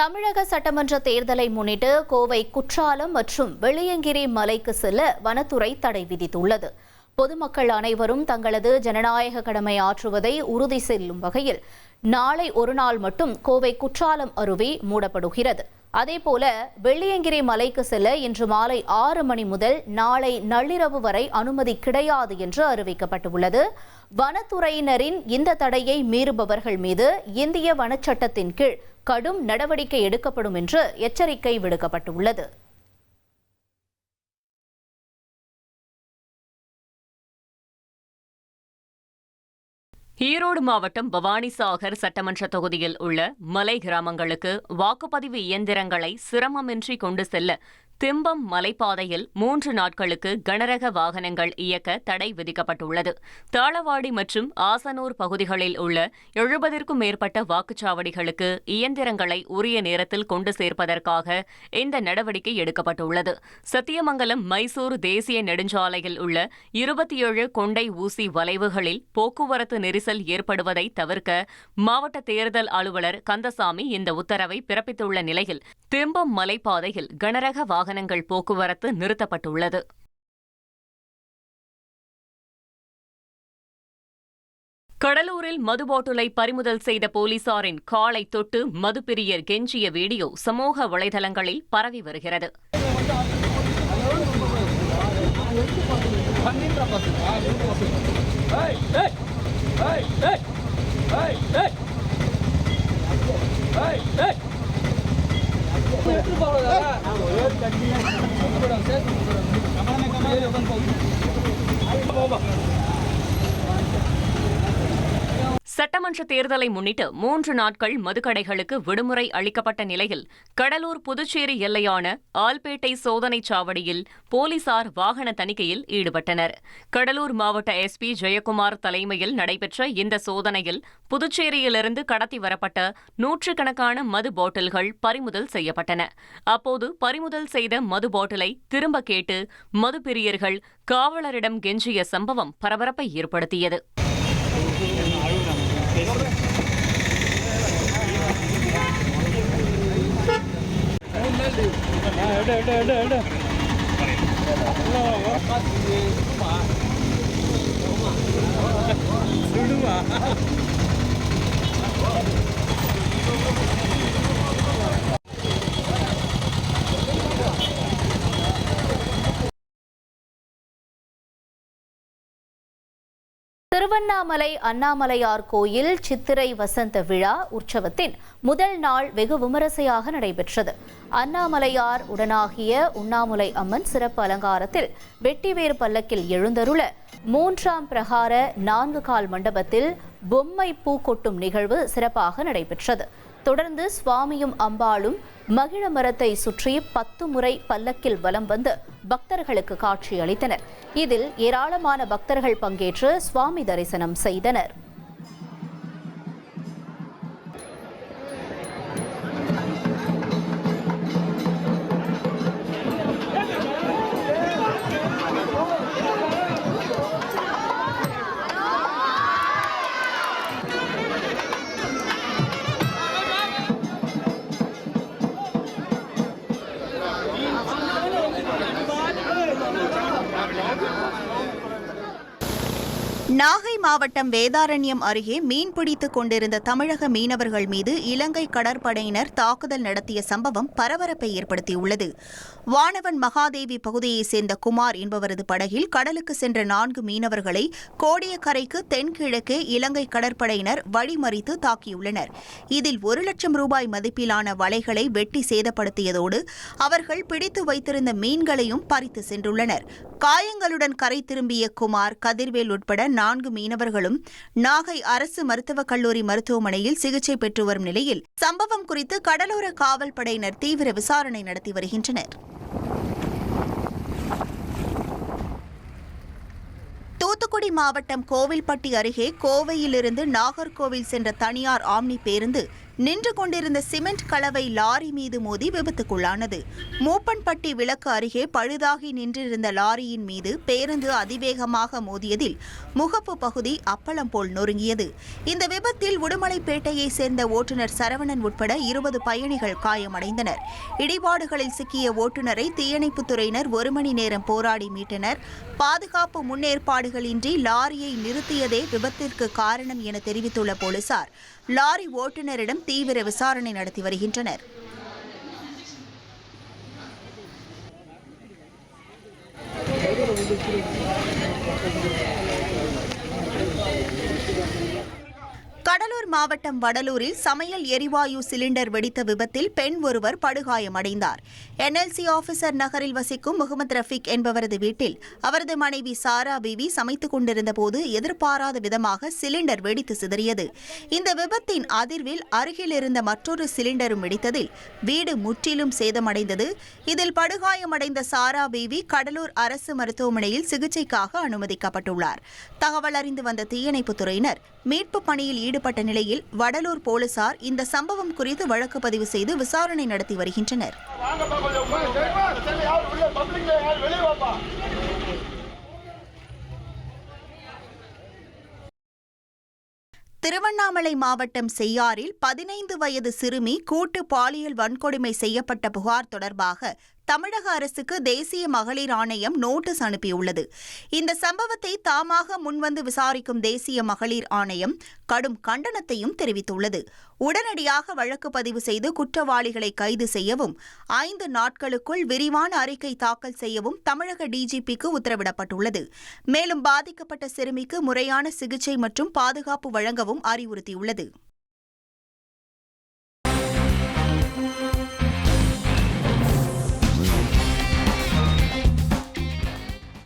தமிழக சட்டமன்ற தேர்தலை முன்னிட்டு கோவை குற்றாலம் மற்றும் வெள்ளியங்கிரி மலைக்கு செல்ல வனத்துறை தடை விதித்துள்ளது. பொதுமக்கள் அனைவரும் தங்களது ஜனநாயக கடமை ஆற்றுவதை உறுதி செய்யும் வகையில் நாளை ஒருநாள் மட்டும் கோவை குற்றாலம் அருவி மூடப்படுகிறது. அதேபோல வெள்ளியங்கிரி மலைக்கு செல்ல இன்று மாலை 6 மணி முதல் நாளை நள்ளிரவு வரை அனுமதி கிடையாது என்று அறிவிக்கப்பட்டுள்ளது. வனத்துறையினரின் இந்த தடையை மீறுபவர்கள் மீது இந்திய வனச்சட்டத்தின் கீழ் கடும் நடவடிக்கை எடுக்கப்படும் என்று எச்சரிக்கை விடுக்கப்பட்டுள்ளது. ஈரோடு மாவட்டம் பவானிசாகர் சட்டமன்ற தொகுதியில் உள்ள மலை கிராமங்களுக்கு வாக்குப்பதிவு இயந்திரங்களை சிரமமின்றி கொண்டு செல்ல திம்பம் மலைப்பாதையில் 3 நாட்களுக்கு கனரக வாகனங்கள் இயக்க தடை விதிக்கப்பட்டுள்ளது. தாளவாடி மற்றும் ஆசனூர் பகுதிகளில் உள்ள 70க்கும் மேற்பட்ட வாக்குச்சாவடிகளுக்கு இயந்திரங்களை உரிய நேரத்தில் கொண்டு சேர்ப்பதற்காக இந்த நடவடிக்கை எடுக்கப்பட்டுள்ளது. சத்தியமங்கலம் மைசூர் தேசிய நெடுஞ்சாலையில் உள்ள 27 கொண்டை ஊசி வளைவுகளில் போக்குவரத்து நெரிசல் ஏற்படுவதை தவிர்க்க மாவட்ட தேர்தல் அலுவலர் கந்தசாமி இந்த உத்தரவை பிறப்பித்துள்ள நிலையில் திம்பம் மலைப்பாதையில் கனரக வாகனங்கள் போக்குவரத்து நிறுத்தப்பட்டுள்ளது. கடலூரில் மது பாட்டிலை பறிமுதல் செய்த போலீசாரின் காலை தொட்டு மதுப்பிரியர் கெஞ்சிய வீடியோ சமூக வலைதளங்களில் பரவி வருகிறது. சட்டமன்ற தேர்தலை முன்னிட்டு 3 நாட்கள் மதுக்கடைகளுக்கு விடுமுறை அளிக்கப்பட்ட நிலையில் கடலூர் புதுச்சேரி எல்லையான ஆல்பேட்டை சோதனைச் சாவடியில் போலீசார் வாகன தணிக்கையில் ஈடுபட்டனர். கடலூர் மாவட்ட எஸ்பி ஜெயக்குமார் தலைமையில் நடைபெற்ற இந்த சோதனையில் புதுச்சேரியிலிருந்து கடத்தி வரப்பட்ட 100கணக்கான மது பாட்டில்கள் பறிமுதல் செய்யப்பட்டன. அப்போது பறிமுதல் செய்த மது பாட்டிலை திரும்ப கேட்டு மதுப்பிரியர்கள் காவலரிடம் கெஞ்சிய சம்பவம் பரபரப்பை ஏற்படுத்தியது. திருவண்ணாமலை அண்ணாமலையார் கோயில் சித்திரை வசந்த விழா உற்சவத்தின் முதல் நாள் வெகு விமரிசையாக நடைபெற்றது. அண்ணாமலையார் உடனாகிய உண்ணாமுலை அம்மன் சிறப்பு அலங்காரத்தில் வெட்டிவேறு பல்லக்கில் எழுந்தருள 3ஆம் பிரகார 4 கால் மண்டபத்தில் பொம்மை பூ கொட்டும் நிகழ்வு சிறப்பாக நடைபெற்றது. தொடர்ந்து சுவாமியும் அம்பாளும் மகிழ மரத்தை சுற்றி 10 முறை பல்லக்கில் வலம் வந்து பக்தர்களுக்கு காட்சி அளித்தனர். இதில் ஏராளமான பக்தர்கள் பங்கேற்று சுவாமி தரிசனம் செய்தனர். நாகை மாவட்டம் வேதாரண்யம் அருகே மீன்பிடித்துக் கொண்டிருந்த தமிழக மீனவர்கள் மீது இலங்கை கடற்படையினர் தாக்குதல் நடத்திய சம்பவம் பரபரப்பை ஏற்படுத்தியுள்ளது. வானவன் மகாதேவி பகுதியைச் சேர்ந்த குமார் என்பவரது படகில் கடலுக்கு சென்ற 4 மீனவர்களை கோடியக்கரைக்கு தென்கிழக்கே இலங்கை கடற்படையினர் வழிமறித்து தாக்கியுள்ளனர். இதில் 1 லட்சம் ரூபாய் மதிப்பிலான வலைகளை வெட்டி சேதப்படுத்தியதோடு அவர்கள் பிடித்து வைத்திருந்த மீன்களையும் பறித்து சென்றுள்ளனர். காயங்களுடன் கரை திரும்பிய குமார், கதிர்வேல் உட்பட 4 மீனவர்களும் நாகை அரசு மருத்துவக் கல்லூரி மருத்துவமனையில் சிகிச்சை பெற்று வரும் நிலையில் சம்பவம் குறித்து கடலோர காவல் படையினர் தீவிர விசாரணை நடத்தி வருகின்றனர். தூத்துக்குடி மாவட்டம் கோவில்பட்டி அருகே கோவையிலிருந்து நாகர்கோவில் சென்ற தனியார் ஆம்னி பேருந்து நின்று கொண்டிருந்த சிமெண்ட் கலவை லாரி மீது மோதி விபத்துக்குள்ளானது. மூப்பன்பட்டி விளக்கு அருகே பழுதாகி நின்றிருந்த லாரியின் மீது பேருந்து அதிவேகமாக மோதியதில் முகப்பு பகுதி அப்பளம் போல் நொறுங்கியது. இந்த விபத்தில் உடுமலைப்பேட்டையை சேர்ந்த ஓட்டுநர் சரவணன் உட்பட 20 பயணிகள் காயமடைந்தனர். இடிபாடுகளில் சிக்கிய ஓட்டுநரை தீயணைப்புத் துறையினர் 1 மணி நேரம் போராடி மீட்டனர். பாதுகாப்பு முன்னேற்பாடுகளின்றி லாரியை நிறுத்தியதே விபத்திற்கு காரணம் என தெரிவித்துள்ள போலீசார் லாரி ஓட்டுநரிடம் தீவிர விசாரணை நடத்தி வருகின்றனர். கடலூர் மாவட்டம் வடலூரில் சமையல் எரிவாயு சிலிண்டர் வெடித்த விபத்தில் பெண் ஒருவர் படுகாயமடைந்தார். என்எல்சி ஆபீசர் நகரில் வசிக்கும் முகமது ரஃபீக் என்பவரது வீட்டில் அவரது மனைவி சாரா பீவி சமைத்துக் கொண்டிருந்த போது எதிர்பாராத விதமாக சிலிண்டர் வெடித்து சிதறியது. இந்த விபத்தின் அதிர்வில் அருகில் இருந்த மற்றொரு சிலிண்டரும் வெடித்ததில் வீடு முற்றிலும் சேதமடைந்தது. இதில் படுகாயமடைந்த சாரா பீவி கடலூர் அரசு மருத்துவமனையில் சிகிச்சைக்காக அனுமதிக்கப்பட்டுள்ளார். தகவல் அறிந்து வந்த தீயணைப்புத் துறையினர் மீட்பு பணியில் ஈடுபட்ட நிலையில் வடலூர் போலீசார் இந்த சம்பவம் குறித்து வழக்கு பதிவு செய்து விசாரணை நடத்தி வருகின்றனர். திருவண்ணாமலை மாவட்டம் செய்யாறில் 15 வயது சிறுமி கூட்டு பாலியல் வன்கொடுமை செய்யப்பட்ட புகார் தொடர்பாக தமிழக அரசுக்கு தேசிய மகளிர் ஆணையம் நோட்டீஸ் அனுப்பியுள்ளது. இந்த சம்பவத்தை தாமாக முன்வந்து விசாரிக்கும் தேசிய மகளிர் ஆணையம் கடும் கண்டனத்தையும் தெரிவித்துள்ளது. உடனடியாக வழக்கு பதிவு செய்து குற்றவாளிகளை கைது செய்யவும் 5 நாட்களுக்குள் விரிவான அறிக்கை தாக்கல் செய்யவும் தமிழக டிஜிபிக்கு உத்தரவிடப்பட்டுள்ளது. மேலும் பாதிக்கப்பட்ட சிறுமிக்கு முறையான சிகிச்சை மற்றும் பாதுகாப்பு வழங்கவும் அறிவுறுத்தியுள்ளது.